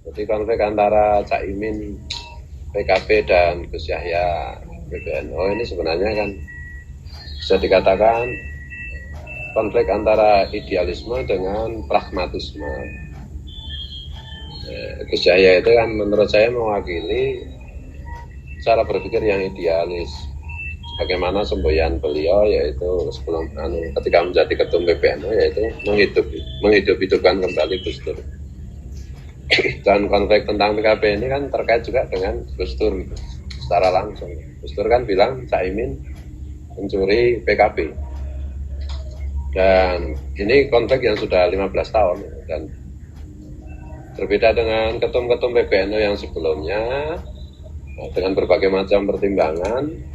Jadi konflik antara Caimin PKB dan Gus Yahya PBNU ini sebenarnya kan bisa dikatakan konflik antara idealisme dengan pragmatisme. Gus Yahya itu kan menurut saya mewakili cara berpikir yang idealis. Bagaimana semboyan beliau yaitu sebelum ketika menjadi ketum PBNU yaitu menghidup-hidupkan kembali Gus Dur. Dan konflik tentang PKB ini kan terkait juga dengan Gus Dur secara langsung. Gus Dur kan bilang Caimin mencuri PKB. Dan ini konflik yang sudah 15 tahun dan berbeda dengan ketum-ketum PBNU yang sebelumnya dengan berbagai macam pertimbangan.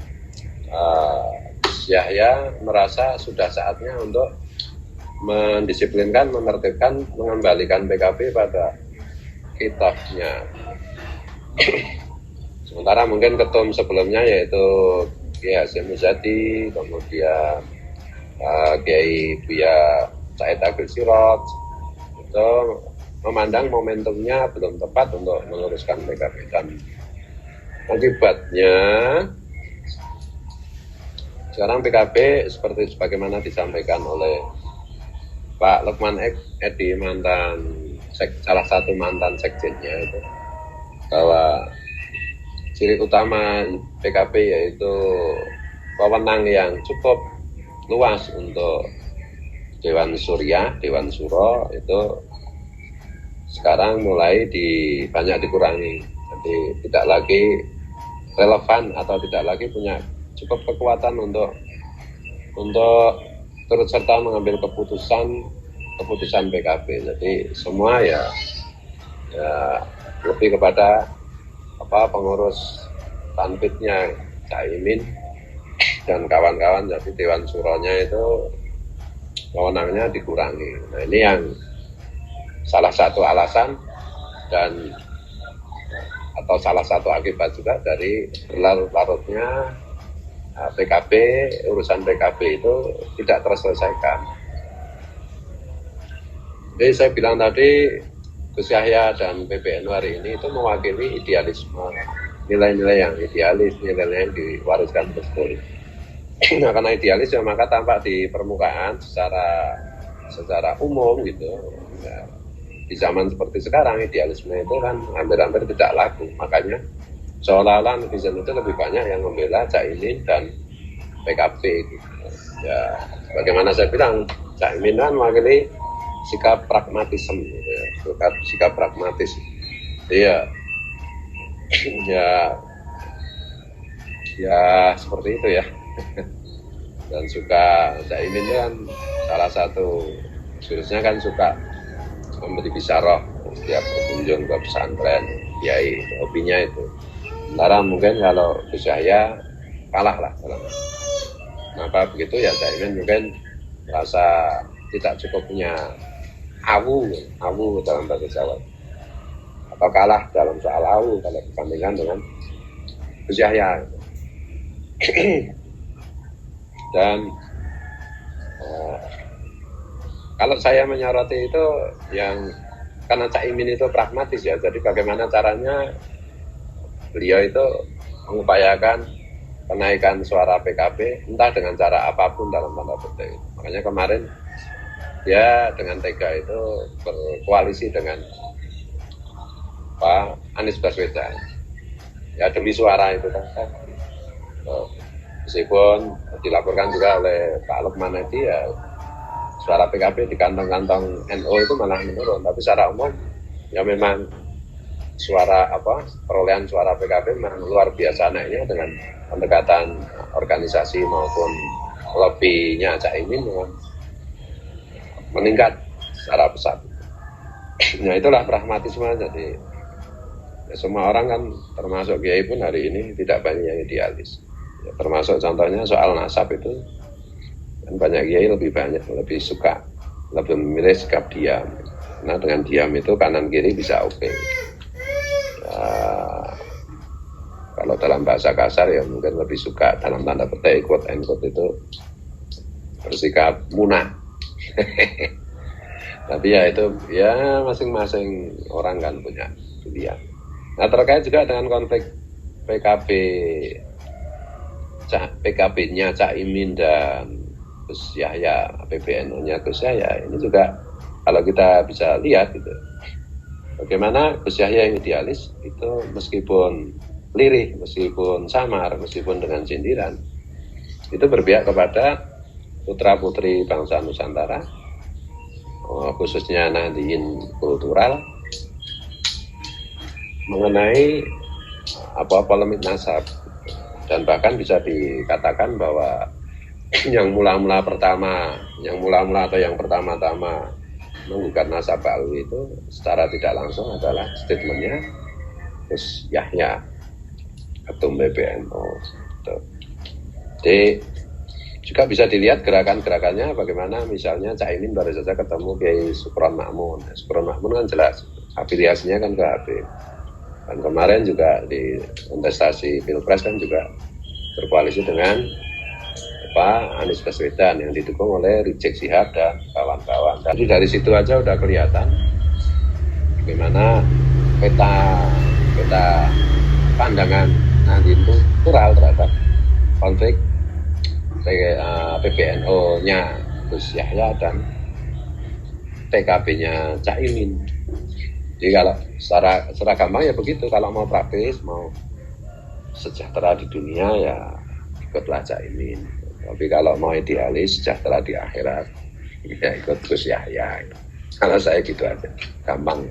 Yahya merasa sudah saatnya untuk mendisiplinkan, menertibkan, mengembalikan PKB pada kitabnya. Sementara mungkin ketum sebelumnya yaitu Kiai Hasyim Muzadi, kemudian Kiai Buya Said Agil Siraj itu memandang momentumnya belum tepat untuk meluruskan PKB dan akibatnya sekarang PKB seperti sebagaimana disampaikan oleh Pak Lukman Edi salah satu mantan sekjennya itu bahwa ciri utama PKB yaitu wewenang yang cukup luas untuk Dewan Surya, Dewan Suro itu sekarang mulai banyak dikurangi. Jadi tidak lagi relevan atau tidak lagi punya cukup kekuatan untuk turut serta mengambil keputusan PKB. Jadi semua ya lebih kepada pengurus tanfidnya Caimin dan kawan-kawan. Jadi Dewan Suronya itu wewenangnya dikurangi. Nah ini yang salah satu alasan dan atau salah satu akibat juga dari berlarut-larutnya PKB, urusan PKB itu tidak terselesaikan. Jadi saya bilang tadi Gus Yahya dan PBNU hari ini itu mewakili idealisme, nilai-nilai yang idealis, nilai-nilai yang diwariskan Gus Dur. Nah, karena idealis ya maka tampak di permukaan secara umum gitu. Ya, di zaman seperti sekarang idealisme itu kan hampir-hampir tidak laku. Makanya seolah-olah netizen itu lebih banyak yang membela Caimin dan PKB gitu. Ya, bagaimana saya bilang Caimin kan mewakili sikap pragmatisme gitu ya. Sikap pragmatis. Iya. Ya seperti itu ya. Dan suka Caimin kan salah satu jurusnya kan suka memberi bisyarah setiap berkunjung ke pesantren kiai, hobinya itu. Sementara mungkin kalau Gus Yahya kalah lah. Maka begitu ya Caimin mungkin merasa tidak cukup punya awu dalam bahasa Jawa. Atau kalah dalam soal awu kalau dibandingkan dengan Gus Yahya. Dan kalau saya menyoroti itu yang karena Caimin itu pragmatis ya, jadi bagaimana caranya beliau itu mengupayakan kenaikan suara PKB entah dengan cara apapun dalam tanda petik. Makanya kemarin dia dengan tega itu berkoalisi dengan Pak Anies Baswedan. Ya demi suara itu kan. Meskipun dilaporkan juga oleh Pak Lukman Edi ya suara PKB di kantong-kantong NU itu malah menurun, tapi secara umum ya memang perolehan suara PKB memang luar biasa naiknya dengan pendekatan organisasi maupun lebihnya Caimin meningkat secara pesat. Nah itulah pragmatisme. Jadi ya, semua orang kan termasuk kiai pun hari ini tidak banyak yang idealis. Ya, termasuk contohnya soal nasab itu kan banyak kiai lebih memilih sikap diam. Nah dengan diam itu kanan kiri bisa oke. Kalau dalam bahasa kasar ya mungkin lebih suka dalam tanda petik quote and quote itu bersikap munah. Tapi ya itu ya masing-masing orang kan punya pilihan. Nah terkait juga dengan konflik PKB, PKB-nya Cak Imin dan Gus Yahya, PBNU-nya Gus Yahya, ini juga kalau kita bisa lihat gitu, bagaimana Gus Yahya yang idealis itu meskipun lirih, meskipun samar, meskipun dengan sindiran, itu berpihak kepada putra-putri bangsa Nusantara, khususnya Nahdien kultural, mengenai polemik nasab, dan bahkan bisa dikatakan bahwa yang mula-mula atau yang pertama-tama menggugat nasab Alwi itu secara tidak langsung adalah statementnya Gus Yahya, ketum PBNU. Jadi juga bisa dilihat gerakan-gerakannya bagaimana misalnya Cak Imin baru saja ketemu Kiai Supron Makmun. Supron Makmun kan jelas afiliasinya kan ke Habib. Dan kemarin juga di kontestasi Pilpres kan juga berkoalisi dengan Anies Baswedan yang didukung oleh Rizik Syihab dan kawan-kawan. Jadi dari situ aja udah kelihatan bagaimana peta pandangan Nahdien kultural terhadap konflik PBNU-nya Gus Yahya dan PKB-nya Cak Imin. Jadi kalau secara gampang ya begitu, kalau mau praktis, mau sejahtera di dunia ya ikutlah Cak Imin. Tapi kalau mau idealis, sejahtera di akhirat, ya ikut Gus Yahya. Kalau saya gitu aja, gampang.